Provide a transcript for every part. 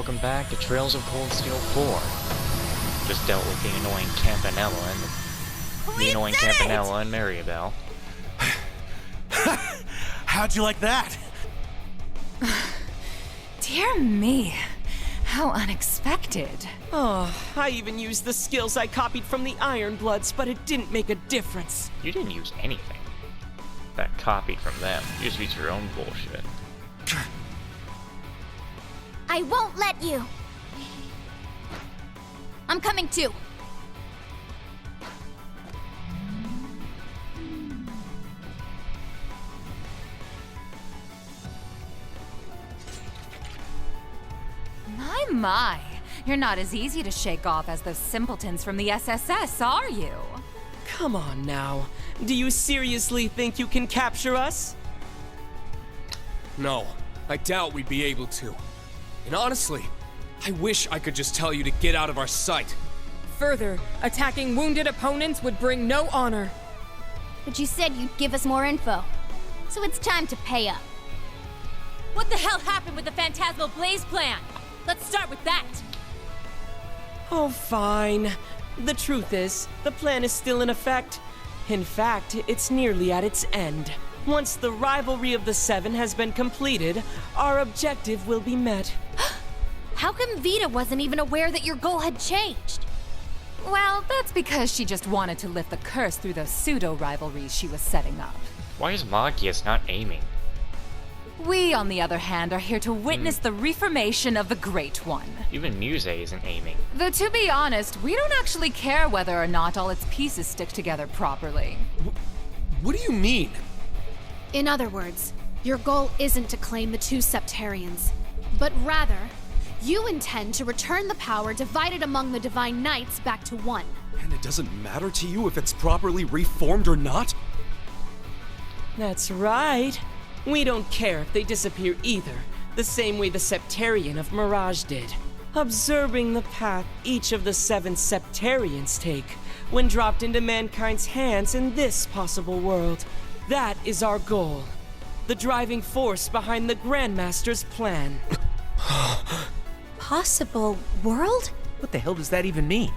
welcome back to Trails of Cold Steel 4. Just dealt with the annoying Campanella and Maribel. How'd you like that? Dear me, how unexpected. Oh, I even used the skills I copied from the Ironbloods, but it didn't make a difference. You didn't use anything that copied from them. You just used your own bullshit. I won't let you. I'm coming too. My. You're not as easy to shake off as those simpletons from the SSS, are you? Come on now. Do you seriously think you can capture us? No, I doubt we'd be able to. And honestly, I wish I could just tell you to get out of our sight. Further, attacking wounded opponents would bring no honor. But you said you'd give us more info. So it's time to pay up. What the hell happened with the Phantasmal Blaze plan? Let's start with that. Oh, fine. The truth is, the plan is still in effect. In fact, it's nearly at its end. Once the rivalry of the Seven has been completed, our objective will be met. How come Vita wasn't even aware that your goal had changed? Well, that's because she just wanted to lift the curse through those pseudo-rivalries she was setting up. Why is Magius not aiming? We, on the other hand, are here to witness the reformation of the Great One. Even Muse isn't aiming. Though to be honest, we don't actually care whether or not all its pieces stick together properly. What do you mean? In other words, your goal isn't to claim the two Septarians, but rather, you intend to return the power divided among the Divine Knights back to one. And it doesn't matter to you if it's properly reformed or not? That's right. We don't care if they disappear either, the same way the Septarian of Mirage did. Observing the path each of the 7 Septarians take when dropped into mankind's hands in this possible world. That is our goal. The driving force behind the Grandmaster's plan. Possible world? What the hell does that even mean?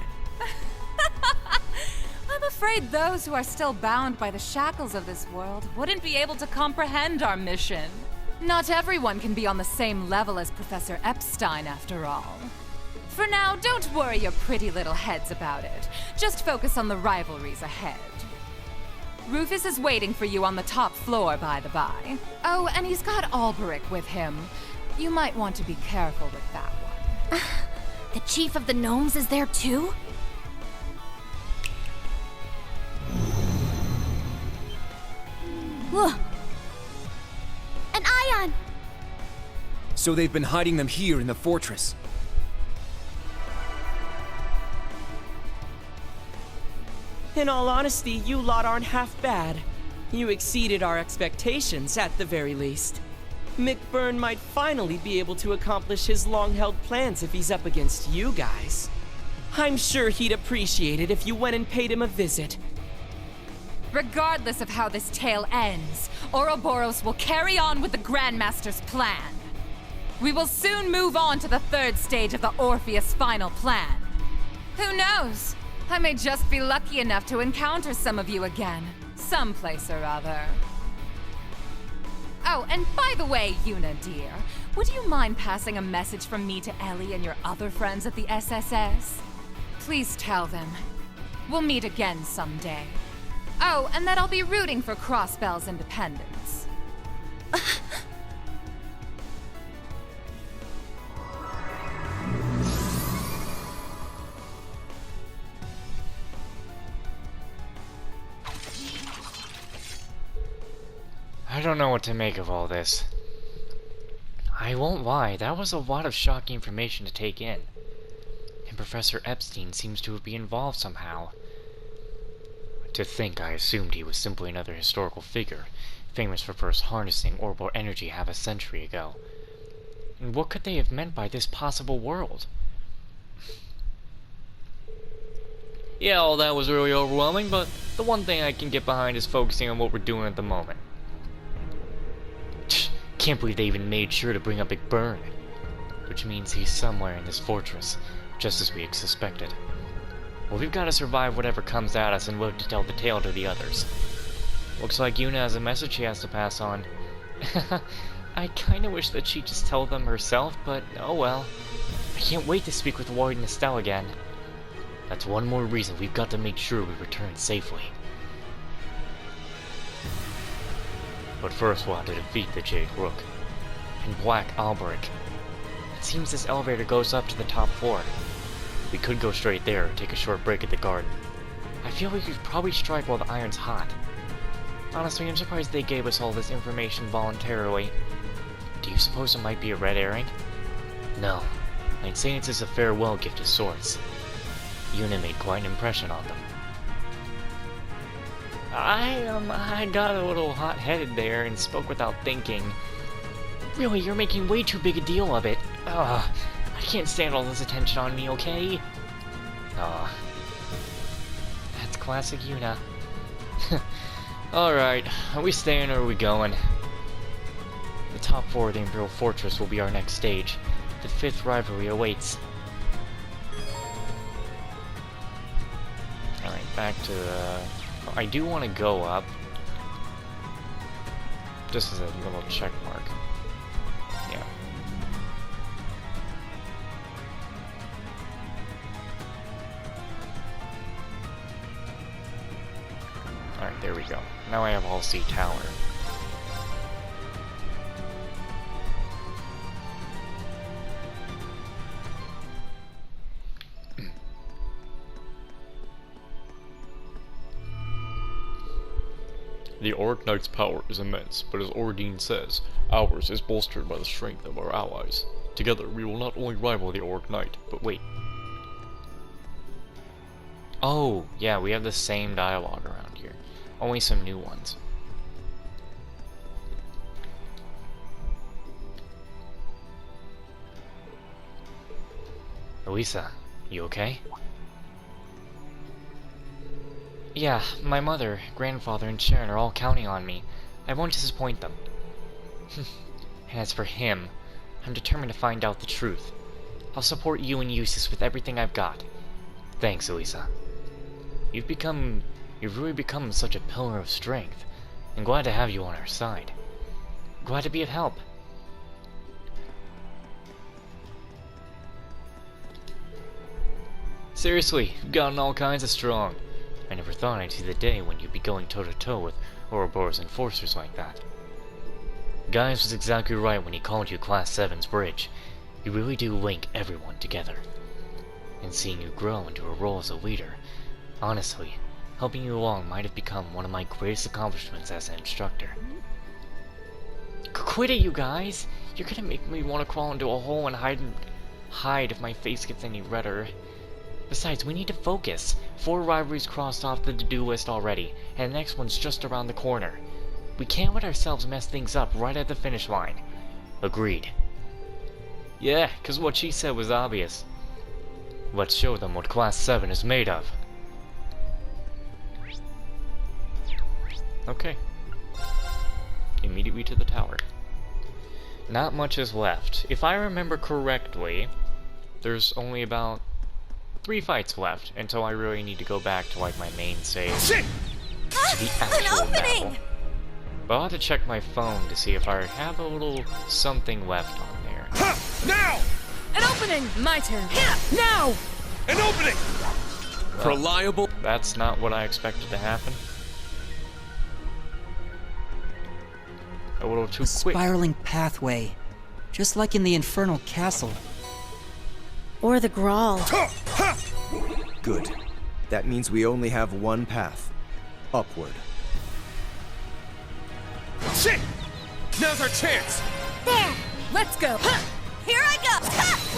I'm afraid those who are still bound by the shackles of this world wouldn't be able to comprehend our mission. Not everyone can be on the same level as Professor Epstein, after all. For now, don't worry your pretty little heads about it. Just focus on the rivalries ahead. Rufus is waiting for you on the top floor, by the by. Oh, and he's got Alberic with him. You might want to be careful with that one. The Chief of the Gnomes is there too? Look! An ion! So they've been hiding them here in the fortress. In all honesty, you lot aren't half bad. You exceeded our expectations, at the very least. Mick Byrne might finally be able to accomplish his long-held plans if he's up against you guys. I'm sure he'd appreciate it if you went and paid him a visit. Regardless of how this tale ends, Ouroboros will carry on with the Grandmaster's plan. We will soon move on to the 3rd stage of the Orpheus final plan. Who knows? I may just be lucky enough to encounter some of you again, someplace or other. Oh, and by the way, Yuna dear, would you mind passing a message from me to Ellie and your other friends at the SSS? Please tell them. We'll meet again someday. Oh, and that I'll be rooting for Crossbell's independence. I don't know what to make of all this. I won't lie, that was a lot of shocking information to take in. And Professor Epstein seems to be involved somehow. To think I assumed he was simply another historical figure, famous for first harnessing orbital energy half a century ago. And what could they have meant by this possible world? Yeah, all that was really overwhelming, but the one thing I can get behind is focusing on what we're doing at the moment. Can't believe they even made sure to bring up Big Burn. which means he's somewhere in this fortress, just as we suspected. Well, we've got to survive whatever comes at us and live to tell the tale to the others. Looks like Yuna has a message she has to pass on. I kinda wish that she'd just tell them herself, but oh well. I can't wait to speak with Warden Estelle again. That's one more reason we've got to make sure we return safely. But first we'll have to defeat the Jade Rook and Black Alberic. It seems this elevator goes up to the top floor. We could go straight there or take a short break at the garden. I feel we could probably strike while the iron's hot. Honestly, I'm surprised they gave us all this information voluntarily. Do you suppose it might be a red herring? No. I'd say it's just a farewell gift of sorts. Yuna made quite an impression on them. I got a little hot-headed there and spoke without thinking. Really, you're making way too big a deal of it. I can't stand all this attention on me, okay? That's classic Yuna. Alright, are we staying or are we going? The top floor of the Imperial Fortress will be our next stage. The 5th rivalry awaits. Alright, back to the... I do want to go up. Just as a little check mark. Yeah. Alright, there we go. Now I have Halsey Tower. The Auric Knight's power is immense, but as Ordine says, ours is bolstered by the strength of our allies. Together, we will not only rival the Auric Knight, but wait. Oh, yeah, we have the same dialogue around here. Only some new ones. Elisa, you okay? Yeah, my mother, grandfather, and Sharon are all counting on me. I won't disappoint them. And as for him, I'm determined to find out the truth. I'll support you and Eustace with everything I've got. Thanks, Elisa. You've really become such a pillar of strength. I'm glad to have you on our side. Glad to be of help. Seriously, you've gotten all kinds of strong. I never thought I'd see the day when you'd be going toe-to-toe with Ouroboros enforcers like that. Gaius was exactly right when he called you Class 7's bridge. You really do link everyone together. And seeing you grow into a role as a leader, honestly, helping you along might have become one of my greatest accomplishments as an instructor. Quit it, you guys! You're gonna make me want to crawl into a hole and hide if my face gets any redder. Besides, we need to focus. 4 rivalries crossed off the to-do list already, and the next one's just around the corner. We can't let ourselves mess things up right at the finish line. Agreed. Yeah, 'cause what she said was obvious. Let's show them what Class 7 is made of. Okay. Immediately to the tower. Not much is left. If I remember correctly, there's only about 3 fights left until I really need to go back to like my main save. To the actual battle. But I'll have to check my phone to see if I have a little something left on there. Now! An opening! My turn. Now! An opening! Well, Reliable. that's not what I expected to happen. A little too quick. Spiraling pathway, just like in the Infernal Castle. Or the Grawl. Good. That means we only have one path. Upward. Shit! Now's our chance! There! Let's go! Here I go!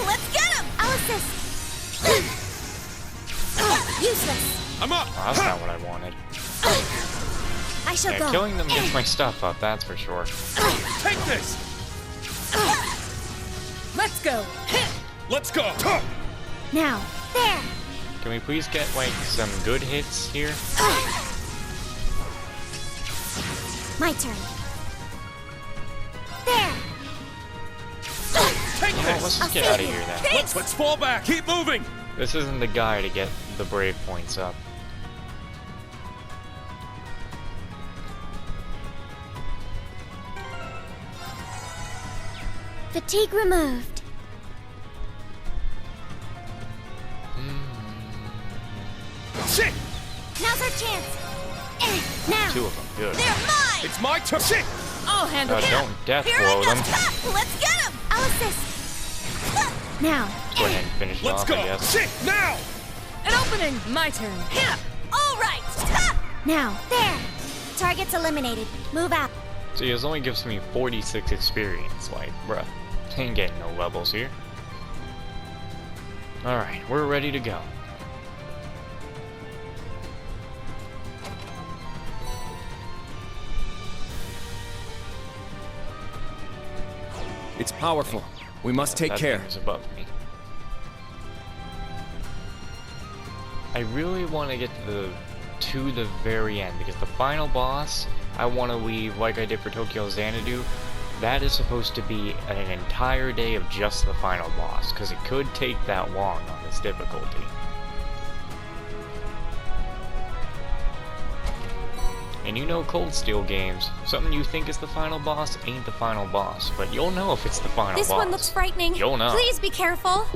Let's get him! Alice! Useless! I'm up! Oh, that's not what I wanted. I shall Yeah, go. killing them gets my stuff up, that's for sure. Take this! Let's go! Let's go! Now, there! Can we please get, like, some good hits here? My turn. There! Take this! Let's just get out of here then. Let's fall back! Keep moving! This isn't the guy to get the brave points up. Fatigue removed. Shit! Now's our chance. Now. 2 of them, good. They're mine! It's my turn! Shit! I'll handle it. Don't death Here blow it them. goes. Ha! Let's get him! I'll assist. Now. Go ahead and finish it Let's off, go! I guess. Shit! Now! An opening! My turn. Yeah. All right. Ha! Now. There. Target's eliminated. Move out. See, this only gives me 46 experience. Like, bruh, ain't getting no levels here. Alright, we're ready to go. It's powerful. We must take That care. thing is above me. I really want to get to the very end, because the final boss, I want to leave like I did for Tokyo Xanadu. That is supposed to be an entire day of just the final boss, because it could take that long on this difficulty. And you know Cold Steel games, something you think is the final boss ain't the final boss, but you'll know if it's the final This boss. one looks frightening. You'll know. Please be careful.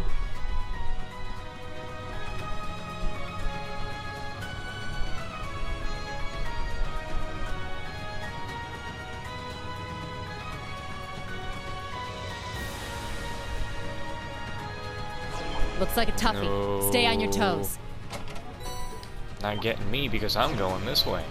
Looks like a toughie. No. Stay on your toes. Not getting me because I'm going this way.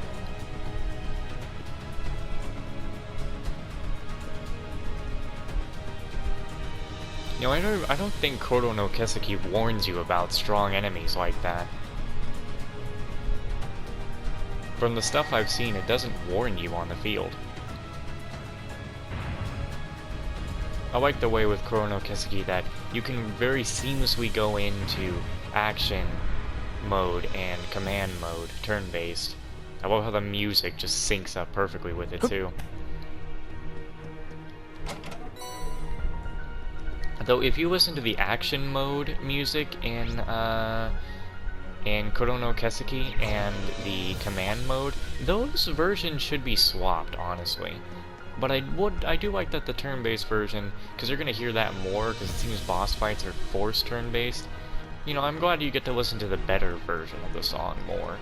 You know, I don't think Kodo no Keseki warns you about strong enemies like that. From the stuff I've seen, it doesn't warn you on the field. I like the way with Kodo no Keseki that you can very seamlessly go into action mode and command mode, turn-based. I love how the music just syncs up perfectly with it too. Though if you listen to the action mode music in Kodo no Keseki and the command mode, those versions should be swapped, honestly. But I do like that the turn-based version, because you're gonna hear that more, because it seems boss fights are forced turn-based. You know, I'm glad you get to listen to the better version of the song more.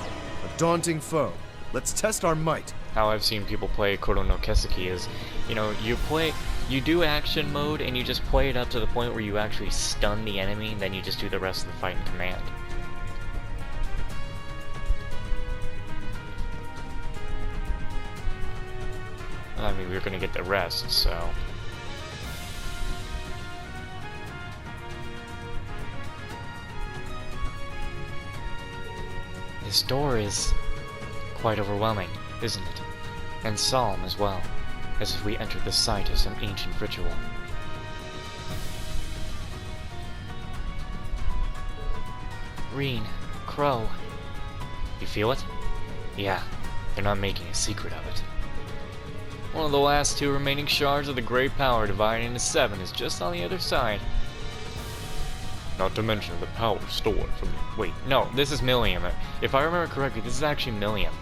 A daunting foe. Let's test our might. How I've seen people play Kodo no Keseki is, you know, you do action mode and you just play it up to the point where you actually stun the enemy, and then you just do the rest of the fight in command. I mean, we're gonna get the rest, so... This door is quite overwhelming, isn't it? And solemn as well, as if we entered the site of some ancient ritual. Reen, Crow. You feel it? Yeah, they're not making a secret of it. One of the last 2 remaining shards of the Great Power divided into 7 is just on the other side. Not to mention the power stored from... Wait, no, this is Millium. If I remember correctly, this is actually Millium.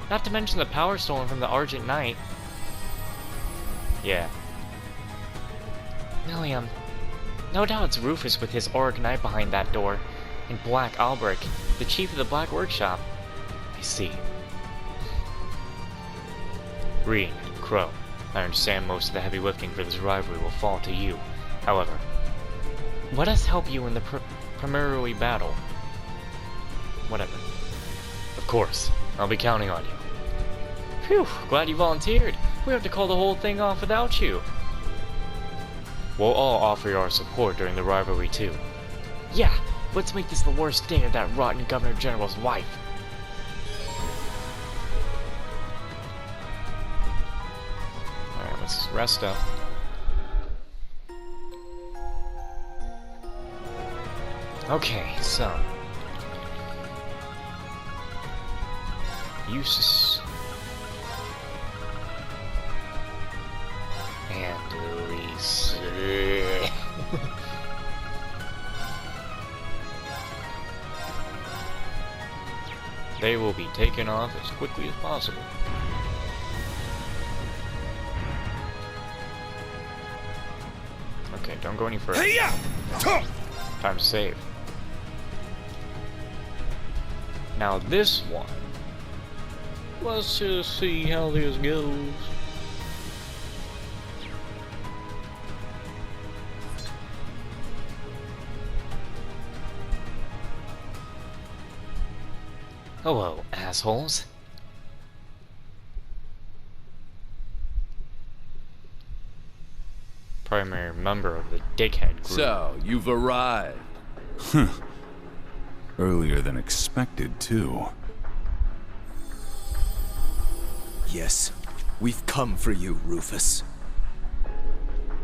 Not to mention the power stolen from the Argent Knight. Yeah. Millium. No doubt it's Rufus with his Auric Knight behind that door. And Black Albrecht, the chief of the Black Workshop. I see. Reen, Crow, I understand most of the heavy lifting for this rivalry will fall to you. However, let us help you in the primary battle. Whatever. Of course, I'll be counting on you. Phew, glad you volunteered. We have to call the whole thing off without you. We'll all offer you our support during the rivalry too. Yeah, let's make this the worst day of that rotten Governor General's wife. Alright, let's rest up. Okay, so... they will be taken off as quickly as possible. Okay, don't go any further. Time to save. Now this one. Let's just see how this goes. Hello, assholes. Primary member of the dickhead group. So, you've arrived. Earlier than expected, too. Yes, we've come for you, Rufus.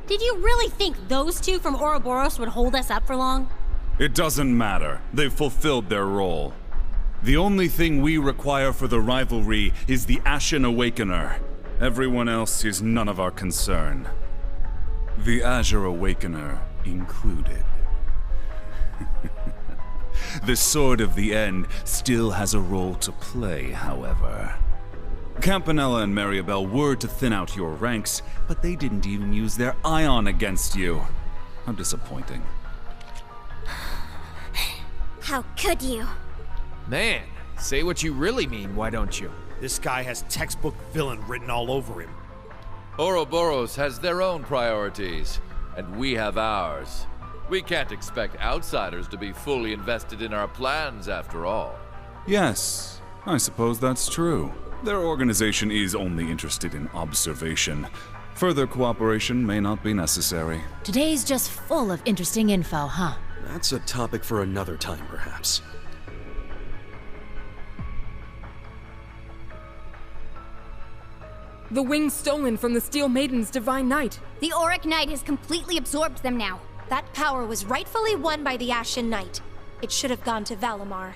Did you really think those two from Ouroboros would hold us up for long? It doesn't matter. They've fulfilled their role. The only thing we require for the rivalry is the Ashen Awakener. Everyone else is none of our concern. The Azure Awakener included. The Sword of the End still has a role to play, however. Campanella and Mariabelle were to thin out your ranks, but they didn't even use their ion against you. How disappointing. How could you? Man, say what you really mean, why don't you? This guy has textbook villain written all over him. Ouroboros has their own priorities, and we have ours. We can't expect outsiders to be fully invested in our plans, after all. Yes, I suppose that's true. Their organization is only interested in observation. Further cooperation may not be necessary. Today's just full of interesting info, huh? That's a topic for another time, perhaps. The wings stolen from the Steel Maiden's Divine Knight. The Auric Knight has completely absorbed them now. That power was rightfully won by the Ashen Knight. It should have gone to Valimar.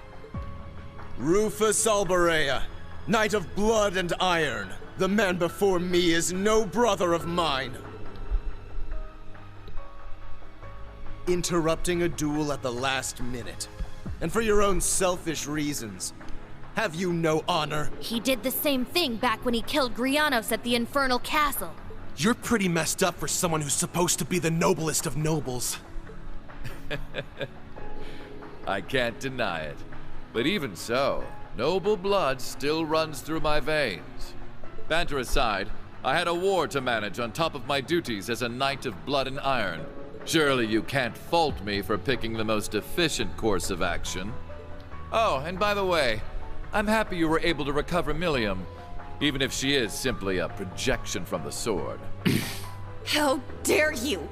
Rufus Albarea, Knight of Blood and Iron. The man before me is no brother of mine. Interrupting a duel at the last minute. And for your own selfish reasons. Have you no honor? He did the same thing back when he killed Grianos at the Infernal Castle. You're pretty messed up for someone who's supposed to be the noblest of nobles. I can't deny it. But even so, noble blood still runs through my veins. Banter aside, I had a war to manage on top of my duties as a Knight of Blood and Iron. Surely you can't fault me for picking the most efficient course of action. Oh, and by the way, I'm happy you were able to recover Millium, even if she is simply a projection from the sword. How dare you!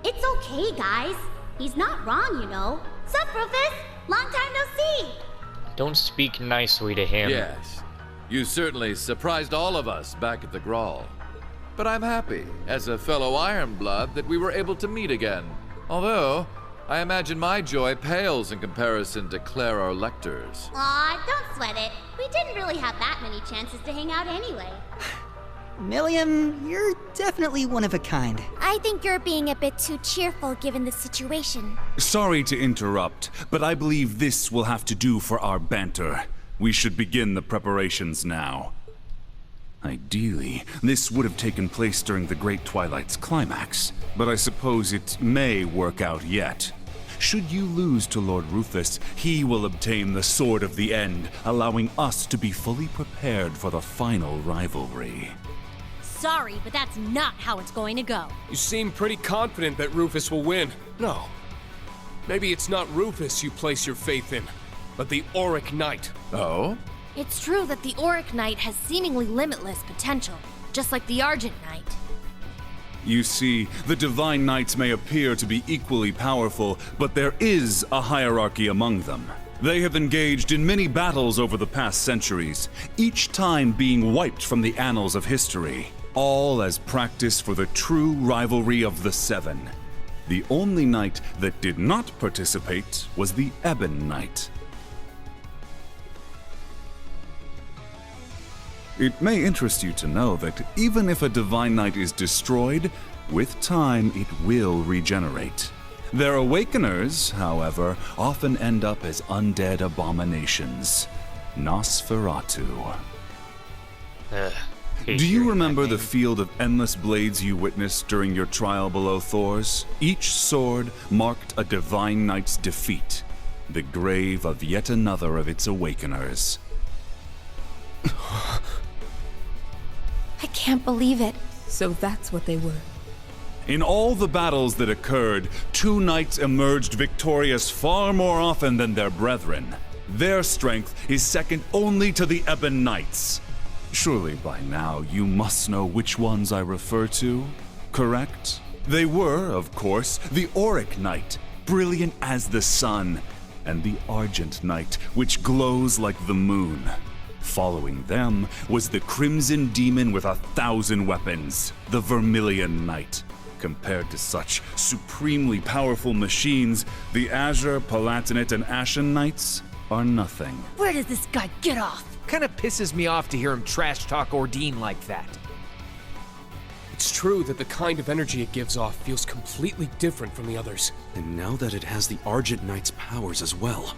It's okay, guys. He's not wrong, you know. Sup, Rufus? Long time no see! Don't speak nicely to him. Yes, you certainly surprised all of us back at the Grawl. But I'm happy, as a fellow Ironblood, that we were able to meet again. Although, I imagine my joy pales in comparison to Clara Lecter's. Aw, don't sweat it. We didn't really have that many chances to hang out anyway. Millium, you're definitely one of a kind. I think you're being a bit too cheerful given the situation. Sorry to interrupt, but I believe this will have to do for our banter. We should begin the preparations now. Ideally, this would have taken place during the Great Twilight's climax, but I suppose it may work out yet. Should you lose to Lord Rufus, he will obtain the Sword of the End, allowing us to be fully prepared for the final rivalry. Sorry, but that's not how it's going to go. You seem pretty confident that Rufus will win. No. Maybe it's not Rufus you place your faith in, but the Auric Knight. Oh? It's true that the Auric Knight has seemingly limitless potential, just like the Argent Knight. You see, the Divine Knights may appear to be equally powerful, but there is a hierarchy among them. They have engaged in many battles over the past centuries, each time being wiped from the annals of history, all as practice for the true rivalry of the Seven. The only knight that did not participate was the Ebon Knight. It may interest you to know that even if a Divine Knight is destroyed, with time it will regenerate. Their awakeners, however, often end up as undead abominations. Nosferatu. Hate Do you hearing remember that the name. field of endless blades you witnessed during your trial below Thor's? Each sword marked a divine knight's defeat, the grave of yet another of its awakeners. I can't believe it. So that's what they were. In all the battles that occurred, two knights emerged victorious far more often than their brethren. Their strength is second only to the Ebon Knights. Surely by now you must know which ones I refer to, correct? They were, of course, the Auric Knight, brilliant as the sun, and the Argent Knight, which glows like the moon. Following them was the Crimson Demon with 1,000 weapons, the Vermilion Knight. Compared to such supremely powerful machines, the Azure, Palatinate, and Ashen Knights are nothing. Where does this guy get off? Kinda pisses me off to hear him trash talk Ordine like that. It's true that the kind of energy it gives off feels completely different from the others. And now that it has the Argent Knight's powers as well.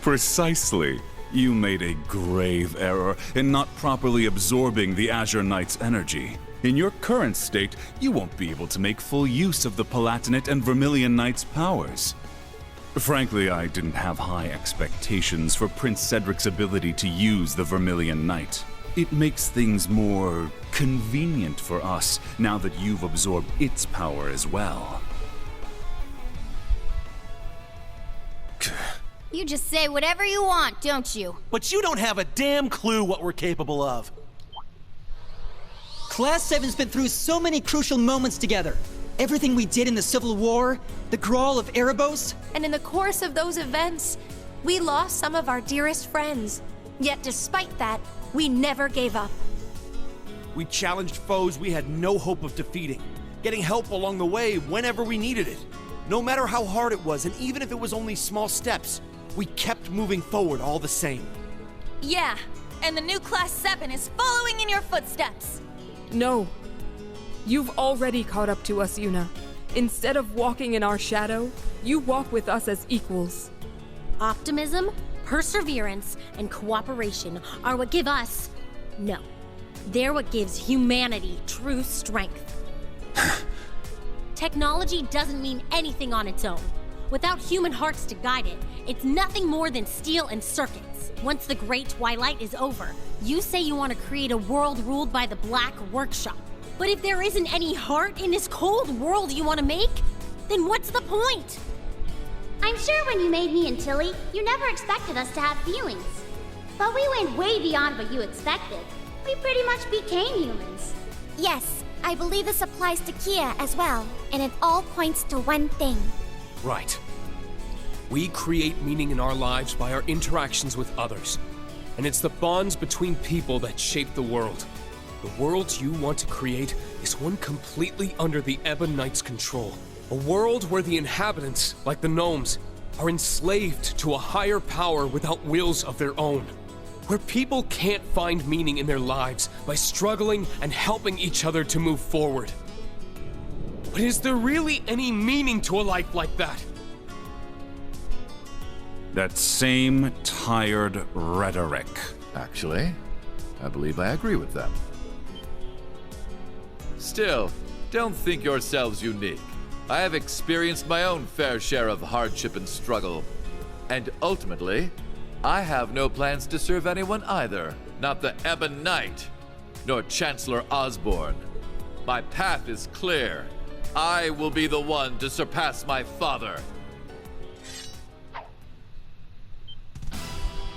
Precisely. You made a grave error in not properly absorbing the Azure Knight's energy. In your current state, you won't be able to make full use of the Palatinate and Vermilion Knight's powers. Frankly, I didn't have high expectations for Prince Cedric's ability to use the Vermilion Knight. It makes things more convenient for us now that you've absorbed its power as well. You just say whatever you want, don't you? But you don't have a damn clue what we're capable of. Class 7's been through so many crucial moments together. Everything we did in the Civil War, the Grawl of Erebos. And in the course of those events, we lost some of our dearest friends. Yet despite that, we never gave up. We challenged foes we had no hope of defeating, getting help along the way whenever we needed it. No matter how hard it was, and even if it was only small steps, we kept moving forward all the same. Yeah, and the new Class 7 is following in your footsteps. No. You've already caught up to us, Yuna. Instead of walking in our shadow, you walk with us as equals. Optimism, perseverance, and cooperation are what give us... No. They're what gives humanity true strength. Technology doesn't mean anything on its own. Without human hearts to guide it, it's nothing more than steel and circuits. Once the Great Twilight is over, you say you want to create a world ruled by the Black Workshop. But if there isn't any heart in this cold world you want to make, then what's the point? I'm sure when you made me and Tilly, you never expected us to have feelings. But we went way beyond what you expected. We pretty much became humans. Yes, I believe this applies to Kia as well, and it all points to one thing. Right. We create meaning in our lives by our interactions with others. And it's the bonds between people that shape the world. The world you want to create is one completely under the Ebon Knight's control. A world where the inhabitants, like the gnomes, are enslaved to a higher power without wills of their own. Where people can't find meaning in their lives by struggling and helping each other to move forward. But is there really any meaning to a life like that? That same tired rhetoric. Actually, I believe I agree with them. Still, don't think yourselves unique. I have experienced my own fair share of hardship and struggle. And ultimately, I have no plans to serve anyone either. Not the Ebon Knight, nor Chancellor Osborne. My path is clear. I will be the one to surpass my father.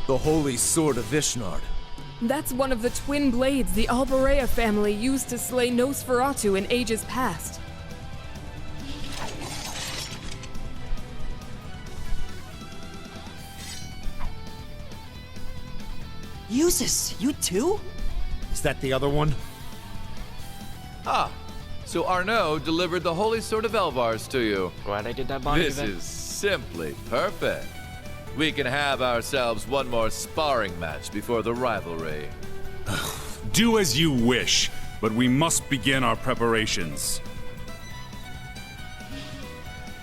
The Holy Sword of Vishnard. That's one of the twin blades the Alborea family used to slay Nosferatu in ages past. Eustace, you too? Is that the other one? Ah, so Arnaud delivered the Holy Sword of Elvars to you. Glad I did that bonding This event. is simply perfect. We can have ourselves one more sparring match before the rivalry. Do as you wish, but we must begin our preparations.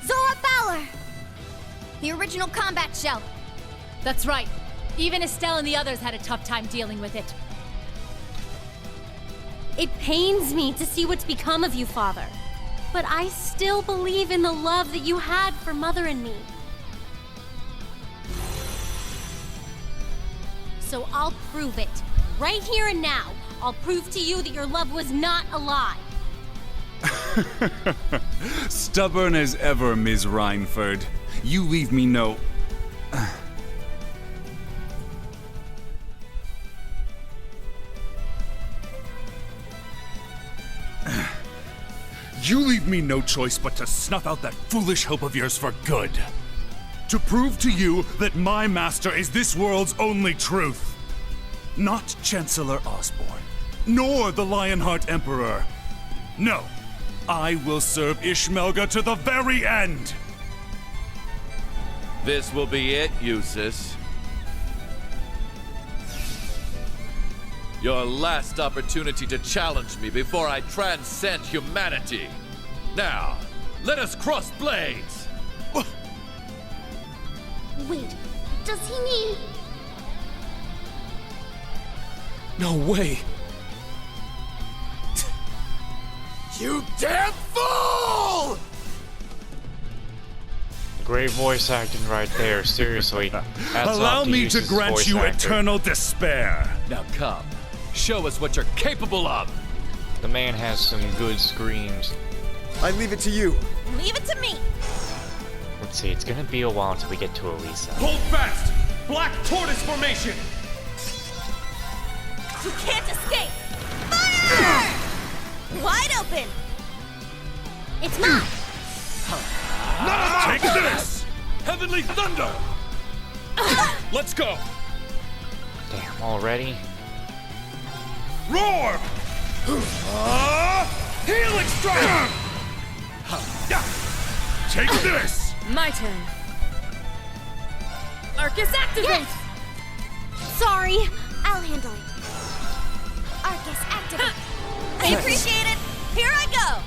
Zora Fowler! The original combat shell. That's right. Even Estelle and the others had a tough time dealing with it. It pains me to see what's become of you, Father. But I still believe in the love that you had for Mother and me. So I'll prove it. Right here and now. I'll prove to you that your love was not a lie. Stubborn as ever, Ms. Reinford. You leave me no... You leave me no choice but to snuff out that foolish hope of yours for good. To prove to you that my master is this world's only truth. Not Chancellor Osborne, nor the Lionheart Emperor. No, I will serve Ishmelga to the very end. This will be it, Eustace. Your last opportunity to challenge me before I transcend humanity. Now, let us cross blades! Wait, does he mean... No way! You damn fool! Great voice acting right there, seriously. Allow me to grant you eternal despair. Now come, show us what you're capable of. The man has some good screams. I leave it to you. Leave it to me. Let's see, it's gonna be a while until we get to Elisa. Hold fast! Black Tortoise formation! You can't escape. Fire! Wide open. It's mine. Take this! Heavenly Thunder! Let's go! Damn, already? Roar! Helix Strike! Take this! My turn. Arcus, activate! Yes. Sorry. I'll handle it. Arcus, activate. I appreciate it. Here I go.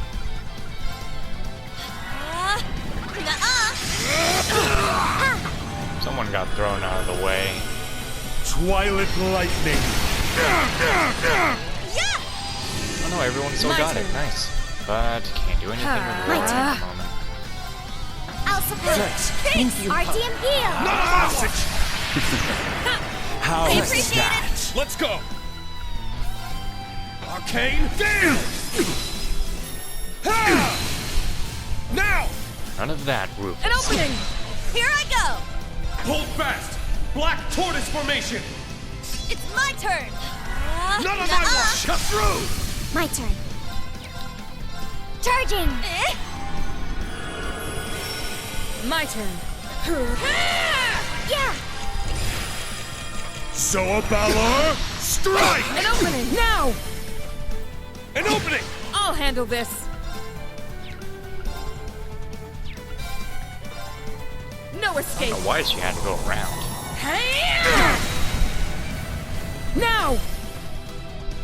Someone got thrown out of the way. Twilight Lightning! Yeah! Oh no, everyone still got it. Nice. But can't do anything with the roll at the moment. I'll support. Thank you. RTM heal. Not a message! How I appreciate it. Let's go! Arcane Gale! Now! None of that, Rufus. An opening! Here I go. Hold fast! Black Tortoise formation! It's my turn. None of my watch! Cut through! My turn. Charging! My turn. Yeah! Zoa Balor, strike! An opening! Now! An opening! I'll handle this. No I escape. don't know why she had to go around. Now!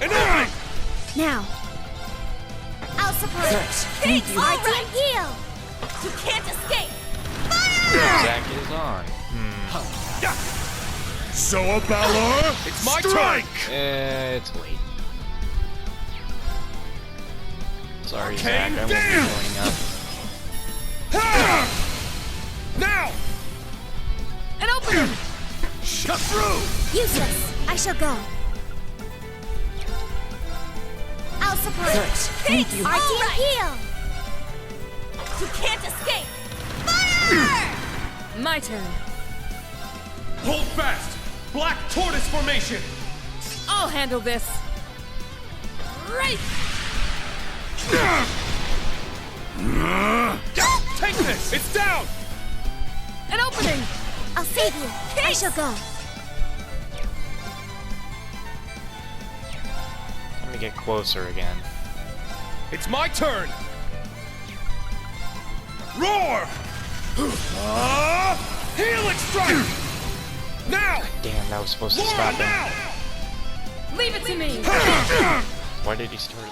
An opening! Now. I'll support. Thank you. All right. Heal. You can't escape. Fire! Zack is on. Zoa Balor, It's my strike! It's late. Sorry, Arcane Zack, I won't be Gale! joining up. Now! An opening! Cut through! Useless. I shall go. I'll support. Thank you. RTM heal. You can't escape. Fire! My turn. Hold fast! Black Tortoise formation! I'll handle this. Right! Take this! It's down! An opening! I'll save you. I shall go. Let me get closer again. It's my turn! Roar! Helix Strike! Now! Damn, that was supposed to Laura, stop him. now! Leave it to me! Why did he start?